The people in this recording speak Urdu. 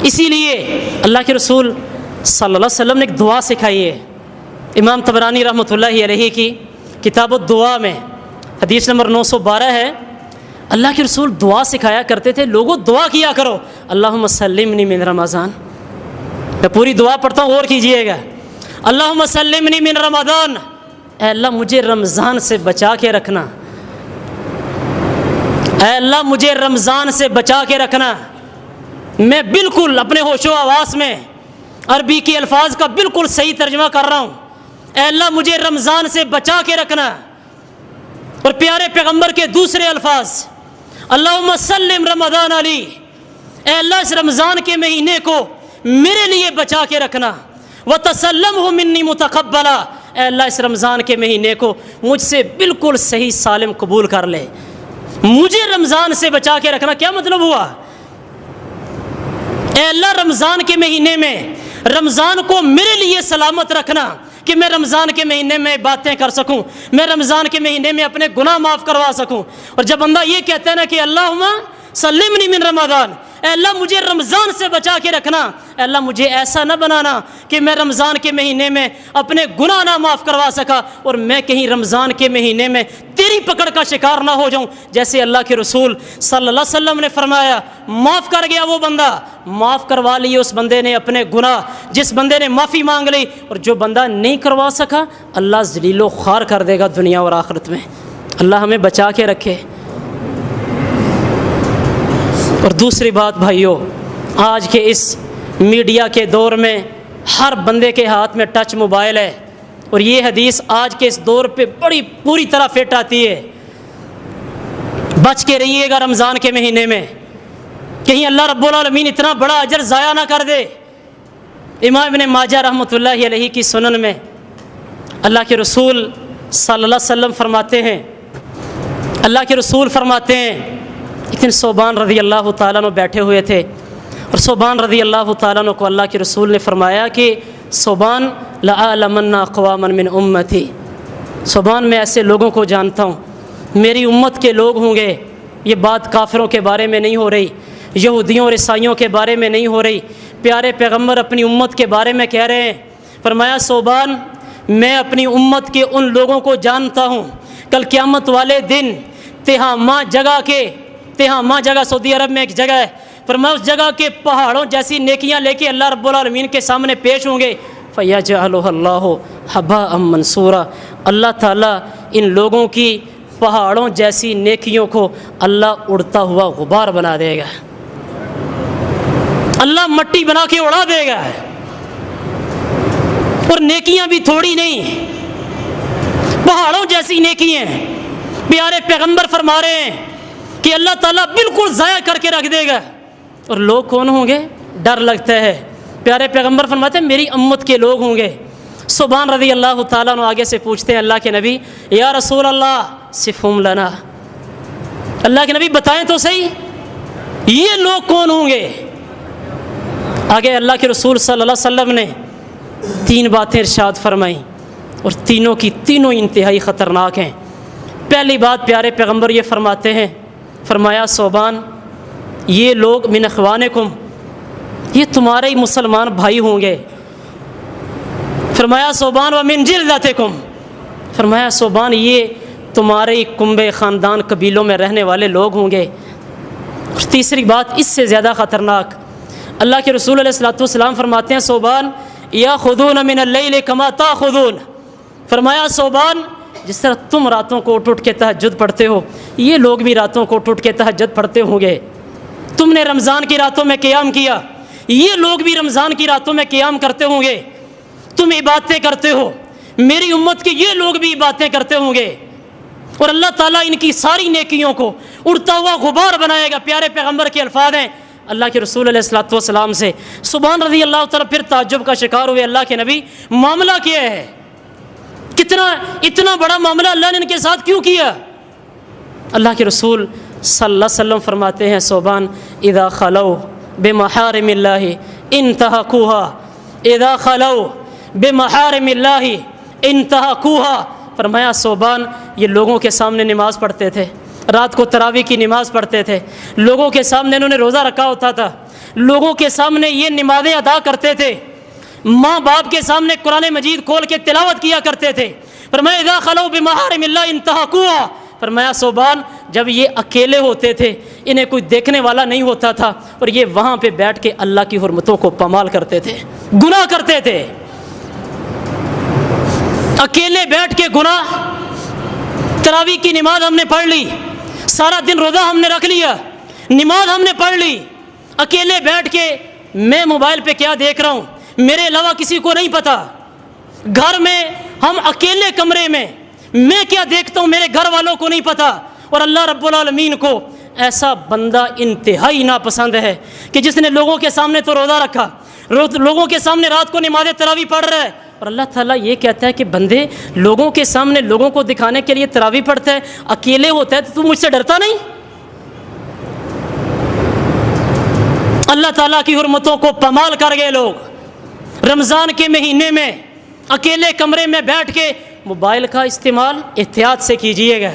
اسی لیے اللہ کے رسول صلی اللہ علیہ وسلم نے ایک دعا سکھائی ہے، امام طبرانی رحمۃ اللہ علیہ کی کتاب الدعا میں حدیث نمبر 912 ہے۔ اللہ کے رسول دعا سکھایا کرتے تھے، لوگوں دعا کیا کرو، اللہم سلمنی من رمضان۔ میں پوری دعا پڑھتا ہوں، غور کیجئے گا۔ اللہم سلمنی من رمضان، اے اللہ مجھے رمضان سے بچا کے رکھنا، اے اللہ مجھے رمضان سے بچا کے رکھنا۔ میں بالکل اپنے ہوش و حواس میں عربی کے الفاظ کا بالکل صحیح ترجمہ کر رہا ہوں، اے اللہ مجھے رمضان سے بچا کے رکھنا۔ اور پیارے پیغمبر کے دوسرے الفاظ، اللہم سلم رمضان علی، اے اللہ اس رمضان کے مہینے کو میرے لیے بچا کے رکھنا، وتسلمہ منی متقبلا، اے اللہ اس رمضان کے مہینے کو مجھ سے بالکل صحیح سالم قبول کر لے، مجھے رمضان سے بچا کے رکھنا۔ کیا مطلب ہوا؟ اے اللہ رمضان کے مہینے میں رمضان کو میرے لیے سلامت رکھنا کہ میں رمضان کے مہینے میں باتیں کر سکوں، میں رمضان کے مہینے میں اپنے گناہ معاف کروا سکوں۔ اور جب بندہ یہ کہتا ہے نا کہ اللہم سلمنی من رمضان، اے اللہ مجھے رمضان سے بچا کے رکھنا، اے اللہ مجھے ایسا نہ بنانا کہ میں رمضان کے مہینے میں اپنے گناہ نہ معاف کروا سکا اور میں کہیں رمضان کے مہینے میں تیری پکڑ کا شکار نہ ہو جاؤں۔ جیسے اللہ کے رسول صلی اللہ علیہ وسلم نے فرمایا، معاف کر گیا وہ بندہ، معاف کروا لیے اس بندے نے اپنے گناہ، جس بندے نے معافی مانگ لی، اور جو بندہ نہیں کروا سکا اللہ ذلیل و خوار کر دے گا دنیا اور آخرت میں۔ اللہ ہمیں بچا کے رکھے۔ اور دوسری بات بھائیو، آج کے اس میڈیا کے دور میں ہر بندے کے ہاتھ میں ٹچ موبائل ہے، اور یہ حدیث آج کے اس دور پہ بڑی پوری طرح فٹ آتی ہے۔ بچ کے رہیے گا رمضان کے مہینے میں، کہیں اللہ رب العالمین اتنا بڑا اجر ضائع نہ کر دے۔ امام ابن ماجہ رحمۃ اللہ علیہ کی سنن میں اللہ کے رسول صلی اللہ علیہ وسلم فرماتے ہیں، اللہ کے رسول فرماتے ہیں، ایک دن صوبان رضی اللہ تعالیٰ عنہ بیٹھے ہوئے تھے، اور صوبان رضی اللہ تعالیٰ عنہ کو اللہ کے رسول نے فرمایا کہ صوبان لأعلمن اقواما من امتی، صوبان میں ایسے لوگوں کو جانتا ہوں، میری امت کے لوگ ہوں گے۔ یہ بات کافروں کے بارے میں نہیں ہو رہی، یہودیوں اور عیسائیوں کے بارے میں نہیں ہو رہی، پیارے پیغمبر اپنی امت کے بارے میں کہہ رہے ہیں۔ فرمایا صوبان میں اپنی امت کے ان لوگوں کو جانتا ہوں، کل قیامت والے دن تہامہ جگہ سعودی عرب میں ایک جگہ ہے، فرمایا اس جگہ کے پہاڑوں جیسی نیکیاں لے کے اللہ رب العالمین کے سامنے پیش ہوں گے، فَيَجْعَلُهُ اللَّهُ حَبَاءً مَنْثُورًا، اللہ تعالیٰ ان لوگوں کی پہاڑوں جیسی نیکیوں کو اللہ اڑتا ہوا غبار بنا دے گا، اللہ مٹی بنا کے اڑا دے گا۔ اور نیکیاں بھی تھوڑی نہیں، پہاڑوں جیسی نیکی ہیں۔ پیارے پیغمبر فرما رہے ہیں کہ اللہ تعالیٰ بالکل ضائع کر کے رکھ دے گا۔ اور لوگ کون ہوں گے؟ ڈر لگتا ہے۔ پیارے پیغمبر فرماتے ہیں میری امت کے لوگ ہوں گے۔ صوبان رضی اللہ تعالیٰ عنہ آگے سے پوچھتے ہیں اللہ کے نبی، یا رسول اللہ صفہم لنا، اللہ کے نبی بتائیں تو صحیح یہ لوگ کون ہوں گے؟ آگے اللہ کے رسول صلی اللہ علیہ وسلم نے 3 باتیں ارشاد فرمائیں، اور تینوں کی تینوں انتہائی خطرناک ہیں۔ پہلی بات پیارے پیغمبر یہ فرماتے ہیں، فرمایا صوبان یہ لوگ من اخوانکم، یہ تمہارے ہی مسلمان بھائی ہوں گے۔ فرمایا صوبان ومن جلدتکم، فرمایا صوبان یہ تمہارے ہی کنبے خاندان قبیلوں میں رہنے والے لوگ ہوں گے۔ اور تیسری بات اس سے زیادہ خطرناک، اللہ کے رسول علیہ الصلوۃ والسلام فرماتے ہیں صوبان یاخذون من اللیل کما تاخذون، فرمایا صوبان جس طرح تم راتوں کو اٹھ کے تہجد پڑھتے ہو یہ لوگ بھی راتوں کو اٹھ کے تہجد پڑھتے ہوں گے۔ تم نے رمضان کی راتوں میں قیام کیا، یہ لوگ بھی رمضان کی راتوں میں قیام کرتے ہوں گے۔ تم عبادتیں کرتے ہو، میری امت کے یہ لوگ بھی عبادتیں کرتے ہوں گے، اور اللہ تعالیٰ ان کی ساری نیکیوں کو اڑتا ہوا غبار بنائے گا۔ پیارے پیغمبر کے الفاظ ہیں اللہ کے رسول علیہ الصلوۃ والسلام سے۔ سبحان رضی اللہ تعالیٰ پھر تعجب کا شکار ہوئے، اللہ کے نبی معاملہ کیا ہے؟ اتنا بڑا معاملہ اللہ نے ان کے ساتھ کیوں کیا؟ اللہ کے رسول صلی اللہ علیہ وسلم فرماتے ہیں صوبان اذا خلو بمحارم اللہ انتہکوها، اذا خلو بمحارم اللہ انتہکوها، فرمایا صوبان یہ لوگوں کے سامنے نماز پڑھتے تھے، رات کو تراویح کی نماز پڑھتے تھے، لوگوں کے سامنے انہوں نے روزہ رکھا ہوتا تھا، لوگوں کے سامنے یہ نمازیں ادا کرتے تھے، ماں باپ کے سامنے قرآن مجید کھول کے تلاوت کیا کرتے تھے۔ فرمایا اذا خلوا بمحارم اللہ انتہکوها، فرمایا صوبان جب یہ اکیلے ہوتے تھے، انہیں کوئی دیکھنے والا نہیں ہوتا تھا، اور یہ وہاں پہ بیٹھ کے اللہ کی حرمتوں کو پامال کرتے تھے، گناہ کرتے تھے، اکیلے بیٹھ کے گناہ۔ تراویح کی نماز ہم نے پڑھ لی، سارا دن روزہ ہم نے رکھ لیا، نماز ہم نے پڑھ لی، اکیلے بیٹھ کے میں موبائل پہ کیا دیکھ رہا ہوں میرے علاوہ کسی کو نہیں پتہ، گھر میں ہم اکیلے کمرے میں کیا دیکھتا ہوں میرے گھر والوں کو نہیں پتہ۔ اور اللہ رب العالمین کو ایسا بندہ انتہائی ناپسند ہے کہ جس نے لوگوں کے سامنے تو روزہ رکھا، لوگوں کے سامنے رات کو نماز تراویح پڑھ رہا ہے، اور اللہ تعالیٰ یہ کہتا ہے کہ بندے لوگوں کے سامنے لوگوں کو دکھانے کے لیے تراویح پڑھتا ہے، اکیلے ہوتا ہے تو مجھ سے ڈرتا نہیں؟ اللہ تعالیٰ کی حرمتوں کو پامال کر گئے لوگ۔ رمضان کے مہینے میں اکیلے کمرے میں بیٹھ کے موبائل کا استعمال احتیاط سے کیجیے گا۔